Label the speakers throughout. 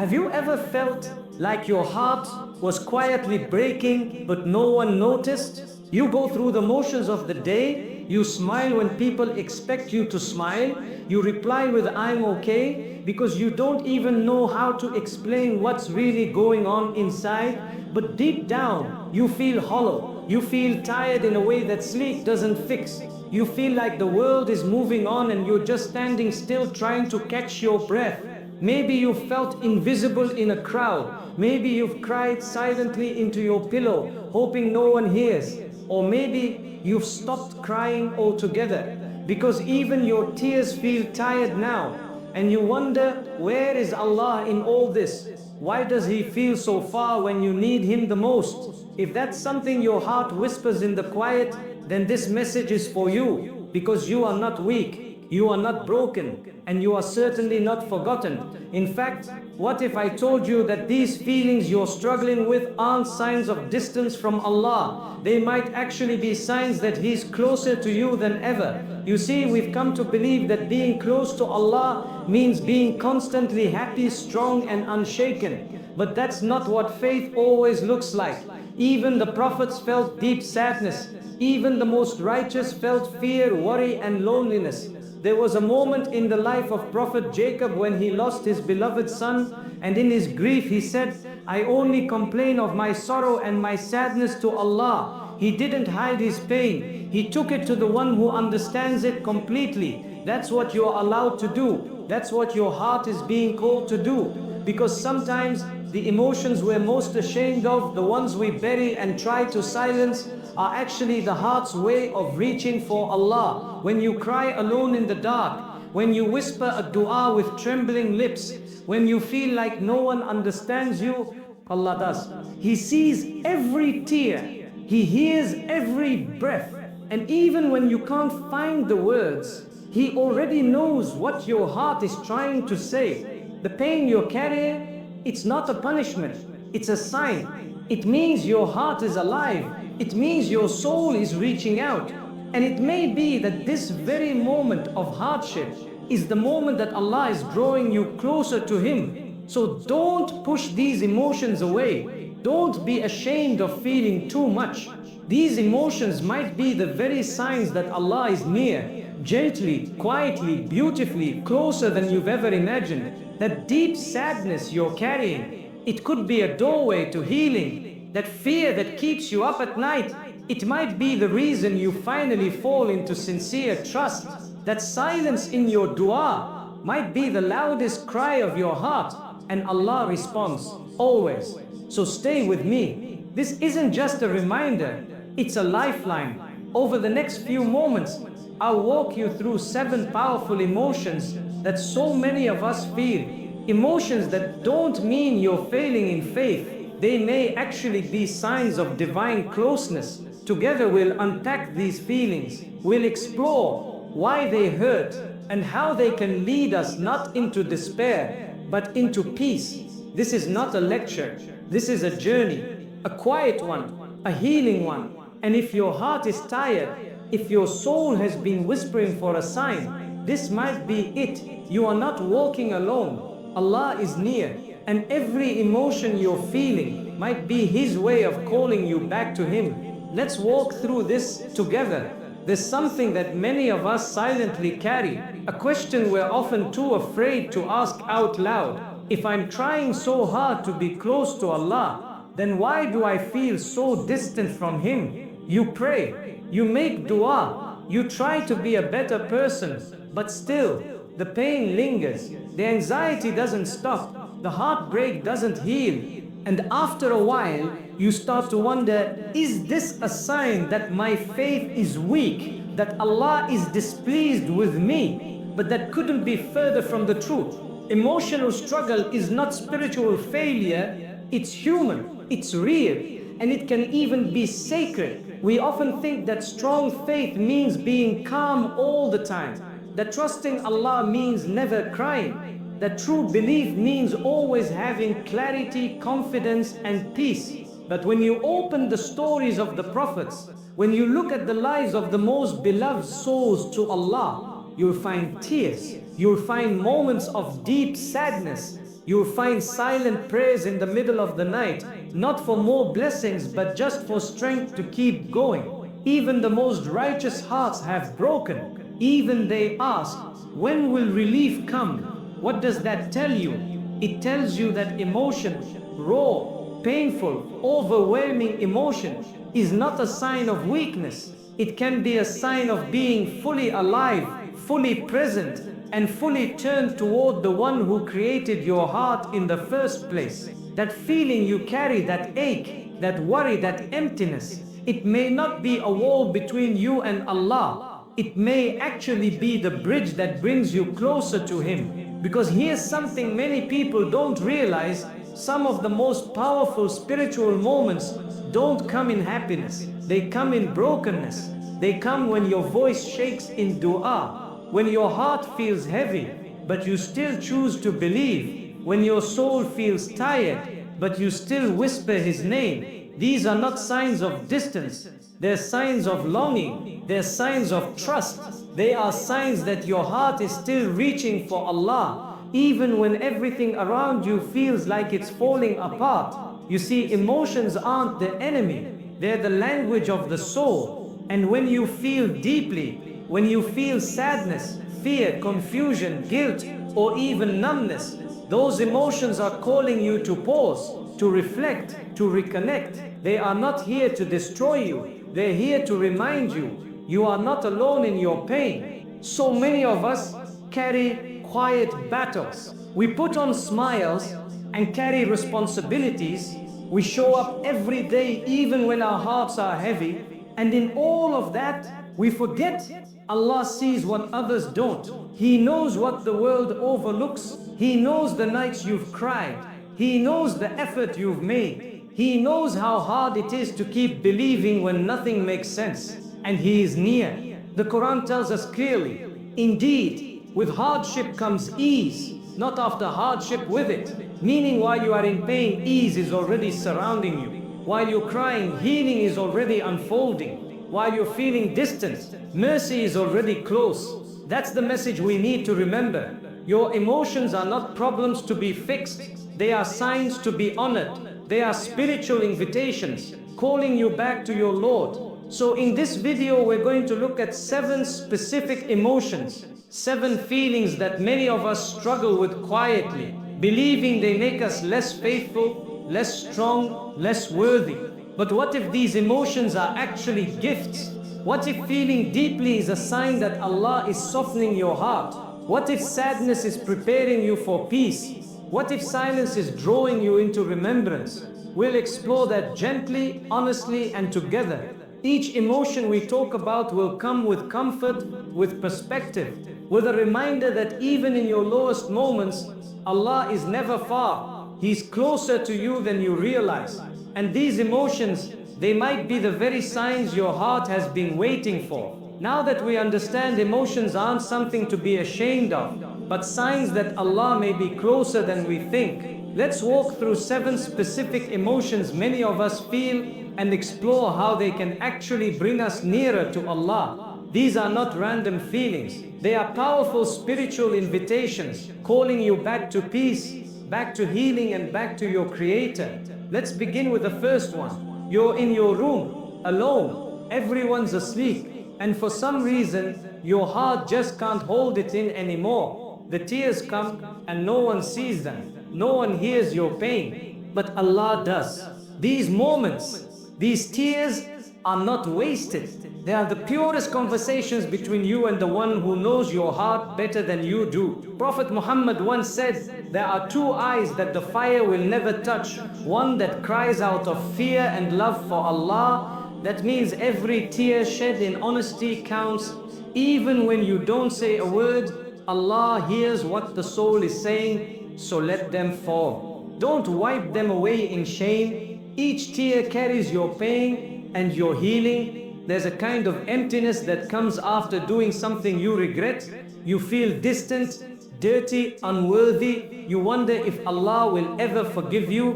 Speaker 1: Have you ever felt like your heart was quietly breaking but no one noticed? You go through the motions of the day, you smile when people expect you to smile, you reply with "I'm okay" because you don't even know how to explain what's really going on inside, but deep down you feel hollow, you feel tired in a way that sleep doesn't fix. You feel like the world is moving on and you're just standing still trying to catch your breath. Maybe you felt invisible in a crowd. Maybe you've cried silently into your pillow, hoping no one hears. Or maybe you've stopped crying altogether, because even your tears feel tired now. And you wonder, where is Allah in all this? Why does He feel so far when you need Him the most? If that's something your heart whispers in the quiet, then this message is for you, because you are not weak. You are not broken, and you are certainly not forgotten. In fact, what if I told you that these feelings you're struggling with aren't signs of distance from Allah? They might actually be signs that He's closer to you than ever. You see, we've come to believe that being close to Allah means being constantly happy, strong, and unshaken. But that's not what faith always looks like. Even the prophets felt deep sadness. Even the most righteous felt fear, worry, and loneliness. There was a moment in the life of Prophet Jacob when he lost his beloved son, and in his grief he said, "I only complain of my sorrow and my sadness to Allah." He didn't hide his pain. He took it to the one who understands it completely. That's what you're allowed to do. That's what your heart is being called to do. Because sometimes the emotions we're most ashamed of, the ones we bury and try to silence, are actually the heart's way of reaching for Allah. When you cry alone in the dark, when you whisper a dua with trembling lips, when you feel like no one understands you, Allah does. He sees every tear. He hears every breath. And even when you can't find the words, He already knows what your heart is trying to say. The pain you're carrying, it's not a punishment, it's a sign. It means your heart is alive. It means your soul is reaching out. And it may be that this very moment of hardship is the moment that Allah is drawing you closer to Him. So don't push these emotions away. Don't be ashamed of feeling too much. These emotions might be the very signs that Allah is near, gently, quietly, beautifully, closer than you've ever imagined. That deep sadness you're carrying, it could be a doorway to healing. That fear that keeps you up at night, it might be the reason you finally fall into sincere trust. That silence in your dua might be the loudest cry of your heart, and Allah responds, always. So stay with me. This isn't just a reminder, it's a lifeline. Over the next few moments, I'll walk you through 7 powerful emotions that so many of us feel. Emotions that don't mean you're failing in faith. They may actually be signs of divine closeness. Together we'll unpack these feelings. We'll explore why they hurt and how they can lead us not into despair, but into peace. This is not a lecture. This is a journey, a quiet one, a healing one. And if your heart is tired, if your soul has been whispering for a sign, this might be it. You are not walking alone. Allah is near. And every emotion you're feeling might be His way of calling you back to Him. Let's walk through this together. There's something that many of us silently carry, a question we're often too afraid to ask out loud. If I'm trying so hard to be close to Allah, then why do I feel so distant from Him? You pray, you make dua, you try to be a better person, but still, the pain lingers, the anxiety doesn't stop. The heartbreak doesn't heal. And after a while, you start to wonder, is this a sign that my faith is weak, that Allah is displeased with me? But that couldn't be further from the truth. Emotional struggle is not spiritual failure, it's human, it's real, and it can even be sacred. We often think that strong faith means being calm all the time, that trusting Allah means never crying, that true belief means always having clarity, confidence, and peace. But when you open the stories of the prophets, when you look at the lives of the most beloved souls to Allah, you'll find tears, you'll find moments of deep sadness, You'll find silent prayers in the middle of the night, not for more blessings, but just for strength to keep going. Even the most righteous hearts have broken. Even they ask, when will relief come? What does that tell you? It tells you that emotion, raw, painful, overwhelming emotion, is not a sign of weakness. It can be a sign of being fully alive, fully present, and fully turned toward the one who created your heart in the first place. That feeling you carry, that ache, that worry, that emptiness, it may not be a wall between you and Allah. It may actually be the bridge that brings you closer to Him. Because here's something many people don't realize: some of the most powerful spiritual moments don't come in happiness, they come in brokenness. They come when your voice shakes in dua, when your heart feels heavy, but you still choose to believe, when your soul feels tired, but you still whisper His name. These are not signs of distance, they're signs of longing, they're signs of trust. They are signs that your heart is still reaching for Allah, even when everything around you feels like it's falling apart. You see, emotions aren't the enemy, they're the language of the soul. And when you feel deeply, when you feel sadness, fear, confusion, guilt, or even numbness, those emotions are calling you to pause, to reflect, to reconnect. They are not here to destroy you, they're here to remind you, you are not alone in your pain. So many of us carry quiet battles. We put on smiles and carry responsibilities. We show up every day even when our hearts are heavy. And in all of that, we forget Allah sees what others don't. He knows what the world overlooks. He knows the nights you've cried. He knows the effort you've made. He knows how hard it is to keep believing when nothing makes sense. And He is near. The Quran tells us clearly, indeed, with hardship comes ease, not after hardship with it. Meaning, while you are in pain, ease is already surrounding you. While you're crying, healing is already unfolding. While you're feeling distant, mercy is already close. That's the message we need to remember. Your emotions are not problems to be fixed. They are signs to be honored. They are spiritual invitations calling you back to your Lord. So in this video, we're going to look at 7 specific emotions, 7 feelings that many of us struggle with quietly, believing they make us less faithful, less strong, less worthy. But what if these emotions are actually gifts? What if feeling deeply is a sign that Allah is softening your heart? What if sadness is preparing you for peace? What if silence is drawing you into remembrance? We'll explore that gently, honestly, and together. Each emotion we talk about will come with comfort, with perspective, with a reminder that even in your lowest moments, Allah is never far. He's closer to you than you realize. And these emotions, they might be the very signs your heart has been waiting for. Now that we understand emotions aren't something to be ashamed of, but signs that Allah may be closer than we think, let's walk through 7 specific emotions many of us feel and explore how they can actually bring us nearer to Allah. These are not random feelings. They are powerful spiritual invitations calling you back to peace, back to healing, and back to your Creator. Let's begin with the first one. You're in your room, alone, everyone's asleep, and for some reason, your heart just can't hold it in anymore. The tears come and no one sees them. No one hears your pain, but Allah does. These moments, these tears are not wasted. They are the purest conversations between you and the one who knows your heart better than you do. Prophet Muhammad once said, there are 2 eyes that the fire will never touch. One that cries out of fear and love for Allah. That means every tear shed in honesty counts. Even when you don't say a word, Allah hears what the soul is saying, so let them fall. Don't wipe them away in shame. Each tear carries your pain and your healing. There's a kind of emptiness that comes after doing something you regret. You feel distant, dirty, unworthy. You wonder if Allah will ever forgive you.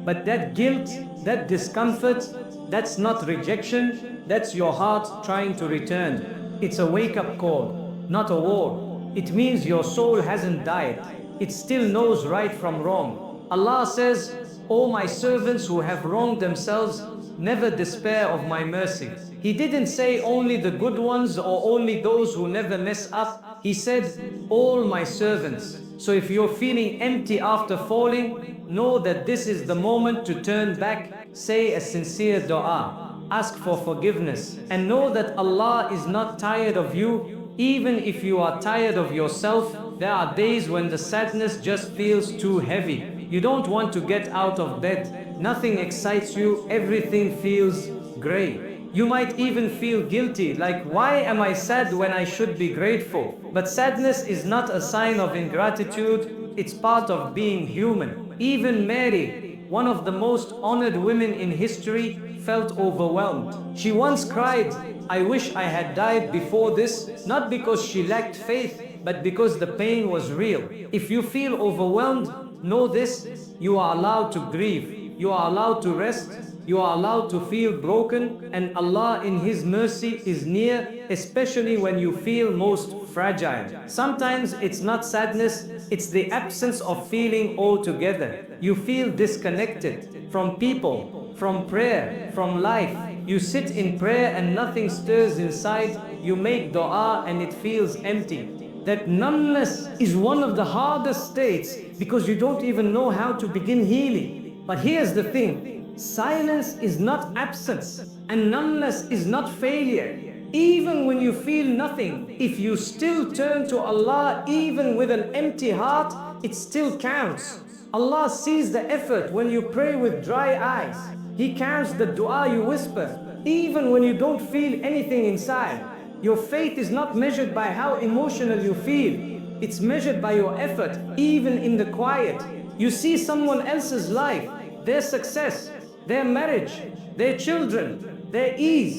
Speaker 1: But that guilt, that discomfort, that's not rejection. That's your heart trying to return. It's a wake-up call, not a war. It means your soul hasn't died. it still knows right from wrong. Allah says, "O my servants who have wronged themselves, never despair of my mercy." He didn't say only the good ones or only those who never mess up. He said, all my servants. So if you're feeling empty after falling, know that this is the moment to turn back, say a sincere dua, ask for forgiveness, and know that Allah is not tired of you. Even if you are tired of yourself, there are days when the sadness just feels too heavy. You don't want to get out of bed. Nothing excites you. Everything feels gray. You might even feel guilty, like, why am I sad when I should be grateful? But sadness is not a sign of ingratitude. It's part of being human. Even Mary, one of the most honored women in history, felt overwhelmed. She once cried, "I wish I had died before this," not because she lacked faith, but because the pain was real. If you feel overwhelmed, know this: you are allowed to grieve, you are allowed to rest, you are allowed to feel broken, and Allah in His mercy is near, especially when you feel most fragile. Sometimes it's not sadness, it's the absence of feeling altogether. You feel disconnected from people, from prayer, from life. You sit in prayer and nothing stirs inside. You make dua and it feels empty. That numbness is one of the hardest states because you don't even know how to begin healing. But here's the thing. Silence is not absence, and numbness is not failure. Even when you feel nothing, if you still turn to Allah, even with an empty heart, it still counts. Allah sees the effort when you pray with dry eyes. He counts the dua you whisper, even when you don't feel anything inside. Your faith is not measured by how emotional you feel. It's measured by your effort, even in the quiet. You see someone else's life, their success, their marriage, their children, their ease,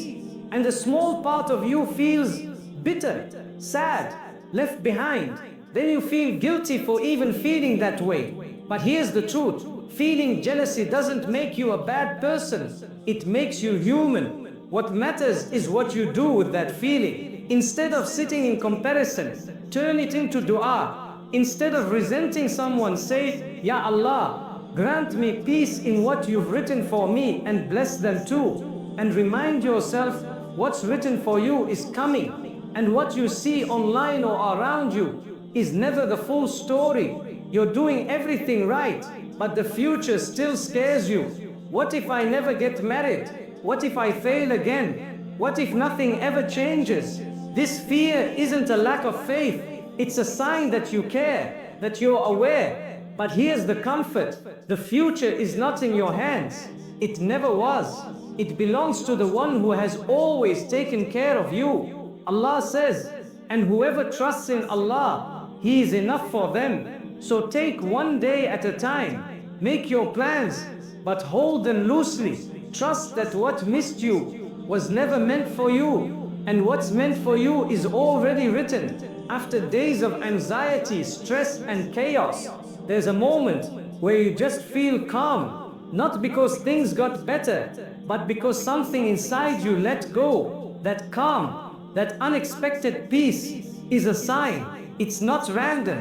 Speaker 1: and a small part of you feels bitter, sad, left behind. Then you feel guilty for even feeling that way. But here's the truth. Feeling jealousy doesn't make you a bad person. It makes you human. What matters is what you do with that feeling. Instead of sitting in comparison, turn it into dua. Instead of resenting someone, say, "Ya Allah, grant me peace in what you've written for me and bless them too." And remind yourself, what's written for you is coming. And what you see online or around you is never the full story. You're doing everything right, but the future still scares you. What if I never get married? What if I fail again? What if nothing ever changes? This fear isn't a lack of faith. It's a sign that you care, that you're aware. But here's the comfort. The future is not in your hands. It never was. It belongs to the one who has always taken care of you. Allah says, "And whoever trusts in Allah, He is enough for them." So take one day at a time. Make your plans, but hold them loosely. Trust that what missed you was never meant for you. And what's meant for you is already written. After days of anxiety, stress, and chaos, there's a moment where you just feel calm, not because things got better, but because something inside you let go. That calm, that unexpected peace is a sign. It's not random,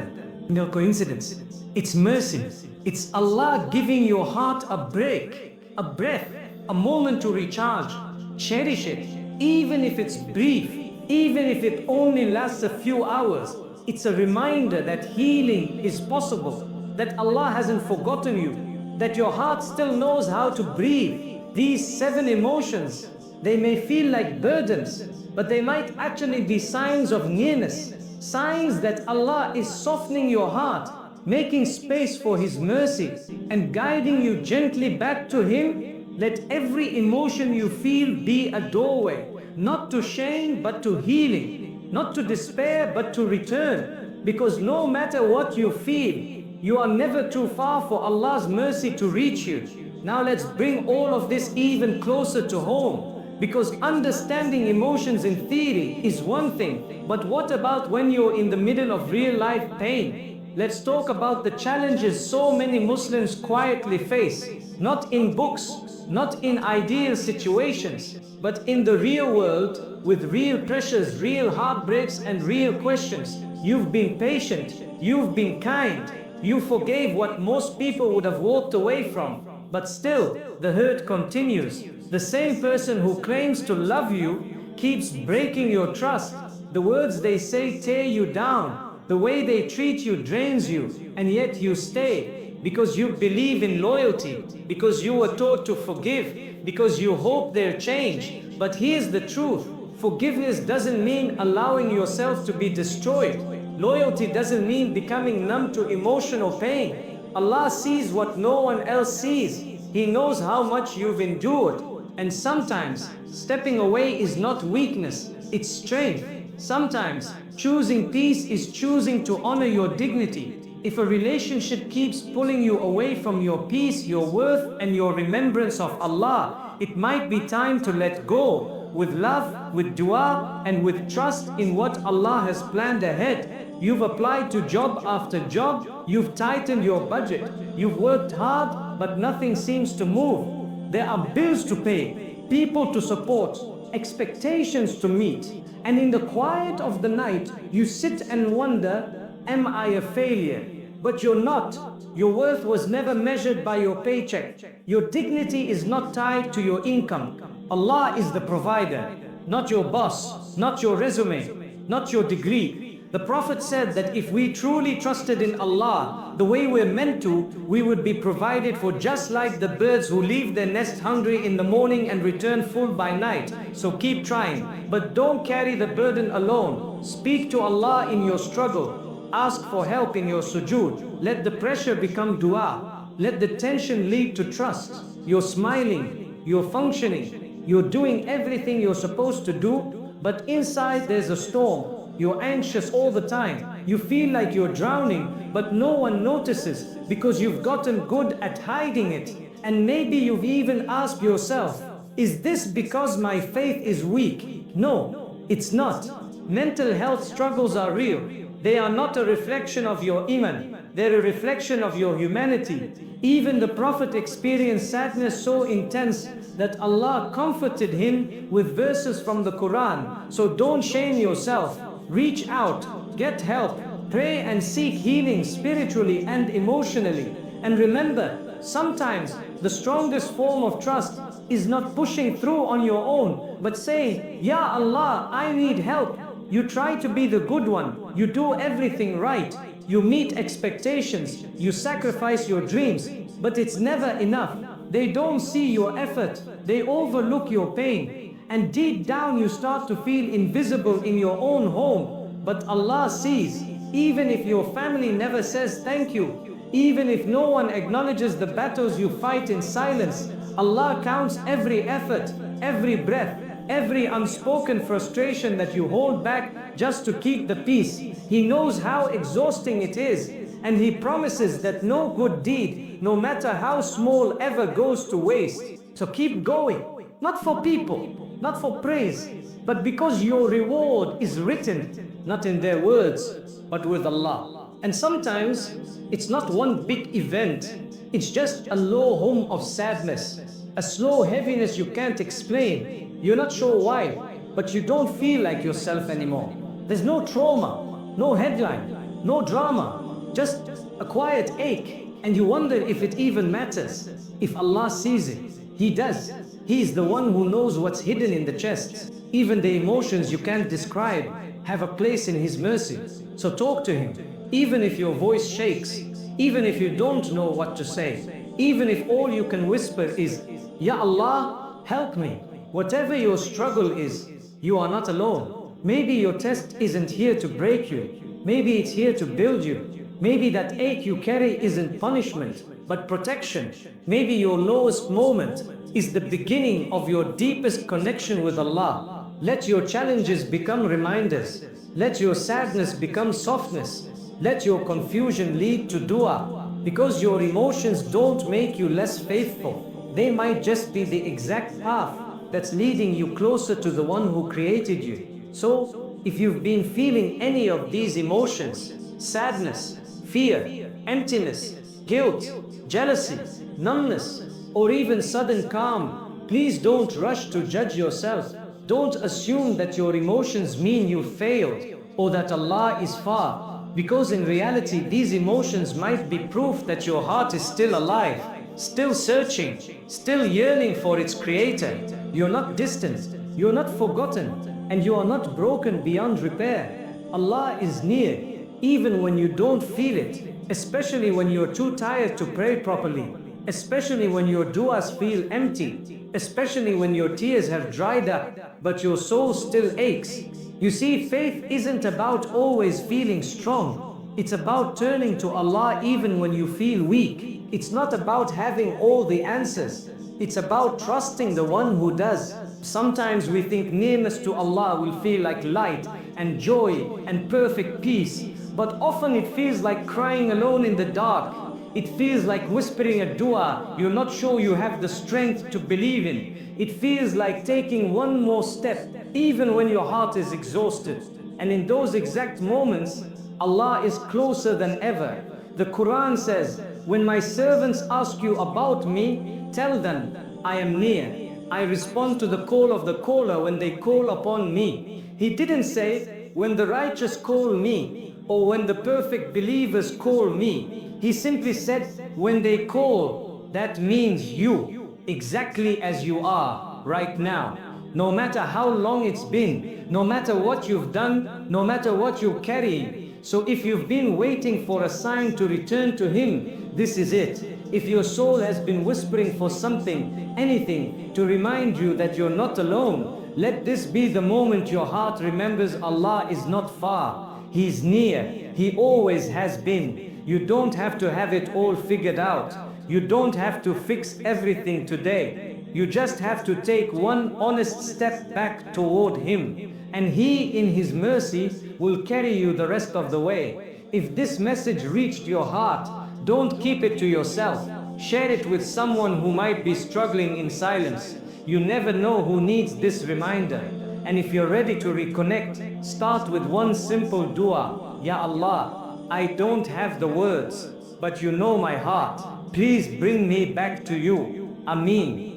Speaker 1: no coincidence. It's mercy. It's Allah giving your heart a break, a breath, a moment to recharge. Cherish it, even if it's brief, even if it only lasts a few hours. It's a reminder that healing is possible, that Allah hasn't forgotten you, that your heart still knows how to breathe. These 7 emotions, they may feel like burdens, but they might actually be signs of nearness, signs that Allah is softening your heart, making space for His mercy, and guiding you gently back to Him. Let every emotion you feel be a doorway, not to shame but to healing, not to despair but to return. Because no matter what you feel, you are never too far for Allah's mercy to reach you. Now let's bring all of this even closer to home. Because understanding emotions in theory is one thing, but what about when you're in the middle of real life pain? Let's talk about the challenges so many Muslims quietly face, not in books, not in ideal situations, but in the real world, with real pressures, real heartbreaks, and real questions. You've been patient, you've been kind, You forgave what most people would have walked away from. But still, the hurt continues. The same person who claims to love you keeps breaking your trust. The words they say tear you down. The way they treat you drains you. And yet you stay because you believe in loyalty, because you were taught to forgive, because you hope they'll change. But here's the truth. Forgiveness doesn't mean allowing yourself to be destroyed. Loyalty doesn't mean becoming numb to emotional pain. Allah sees what no one else sees. He knows how much you've endured. And sometimes stepping away is not weakness, it's strength. Sometimes choosing peace is choosing to honor your dignity. If a relationship keeps pulling you away from your peace, your worth, and your remembrance of Allah, it might be time to let go, with love, with dua, and with trust in what Allah has planned ahead. You've applied to job after job, you've tightened your budget, you've worked hard, but nothing seems to move. There are bills to pay, people to support, expectations to meet, and in the quiet of the night, you sit and wonder, am I a failure? But you're not. Your worth was never measured by your paycheck. Your dignity is not tied to your income. Allah is the provider, not your boss, not your resume, not your degree. The Prophet said that if we truly trusted in Allah the way we're meant to, we would be provided for just like the birds who leave their nest hungry in the morning and return full by night. So keep trying, but don't carry the burden alone. Speak to Allah in your struggle. Ask for help in your sujood. Let the pressure become dua. Let the tension lead to trust. You're smiling, you're functioning, you're doing everything you're supposed to do, but inside there's a storm. You're anxious all the time. You feel like you're drowning, but no one notices because you've gotten good at hiding it. And maybe you've even asked yourself, is this because my faith is weak? No, it's not. Mental health struggles are real. They are not a reflection of your iman. They're a reflection of your humanity. Even the Prophet experienced sadness so intense that Allah comforted him with verses from the Qur'an. So don't shame yourself. Reach out, get help, pray and seek healing spiritually and emotionally. And remember, sometimes the strongest form of trust is not pushing through on your own, but saying, Ya Allah, I need help. You try to be the good one, you do everything right, you meet expectations, you sacrifice your dreams, but it's never enough. They don't see your effort, they overlook your pain, and deep down you start to feel invisible in your own home. But Allah sees, even if your family never says thank you, even if no one acknowledges the battles you fight in silence, Allah counts every effort, every breath, every unspoken frustration that you hold back just to keep the peace. He knows how exhausting it is, and He promises that no good deed, no matter how small, ever goes to waste. So keep going, not for people, not for praise, but because your reward is written, not in their words, but with Allah. And sometimes it's not one big event, it's just a low hum of sadness, a slow heaviness you can't explain. You're not sure why, but you don't feel like yourself anymore. There's no trauma, no headline, no drama, just a quiet ache, and you wonder if it even matters. If Allah sees it, He does. He is the one who knows what's hidden in the chest. Even the emotions you can't describe have a place in His mercy. So talk to Him, even if your voice shakes, even if you don't know what to say, even if all you can whisper is, Ya Allah, help me. Whatever your struggle is, you are not alone. Maybe your test isn't here to break you. Maybe it's here to build you. Maybe that ache you carry isn't punishment, but protection. Maybe your lowest moment is the beginning of your deepest connection with Allah. Let your challenges become reminders. Let your sadness become softness. Let your confusion lead to dua. Because your emotions don't make you less faithful. They might just be the exact path that's leading you closer to the one who created you. So, if you've been feeling any of these emotions, sadness, fear, emptiness, guilt, jealousy, numbness, or even sudden calm, please don't rush to judge yourself. Don't assume that your emotions mean you failed or that Allah is far. Because in reality, these emotions might be proof that your heart is still alive, still searching, still yearning for its creator. You're not distant, you're not forgotten, and you are not broken beyond repair. Allah is near, even when you don't feel it, especially when you're too tired to pray properly, especially when your du'as feel empty, especially when your tears have dried up, but your soul still aches. You see, faith isn't about always feeling strong. It's about turning to Allah even when you feel weak. It's not about having all the answers. It's about trusting the one who does. Sometimes we think nearness to Allah will feel like light and joy and perfect peace, but often it feels like crying alone in the dark. It feels like whispering a dua you're not sure you have the strength to believe in. It feels like taking one more step even when your heart is exhausted. And in those exact moments, Allah is closer than ever. The Quran says, when my servants ask you about me, tell them, I am near. I respond to the call of the caller when they call upon me. He didn't say, when the righteous call me, or when the perfect believers call me. He simply said, when they call, that means you, exactly as you are right now. No matter how long it's been, no matter what you've done, no matter what you're carrying. So if you've been waiting for a sign to return to Him, this is it. If your soul has been whispering for something, anything, to remind you that you're not alone, let this be the moment your heart remembers Allah is not far. He's near. He always has been. You don't have to have it all figured out. You don't have to fix everything today. You just have to take one honest step back toward Him. And He, in His mercy, will carry you the rest of the way. If this message reached your heart, don't keep it to yourself. Share it with someone who might be struggling in silence. You never know who needs this reminder. And if you're ready to reconnect, start with one simple dua. Ya Allah, I don't have the words, but you know my heart. Please bring me back to you. Ameen.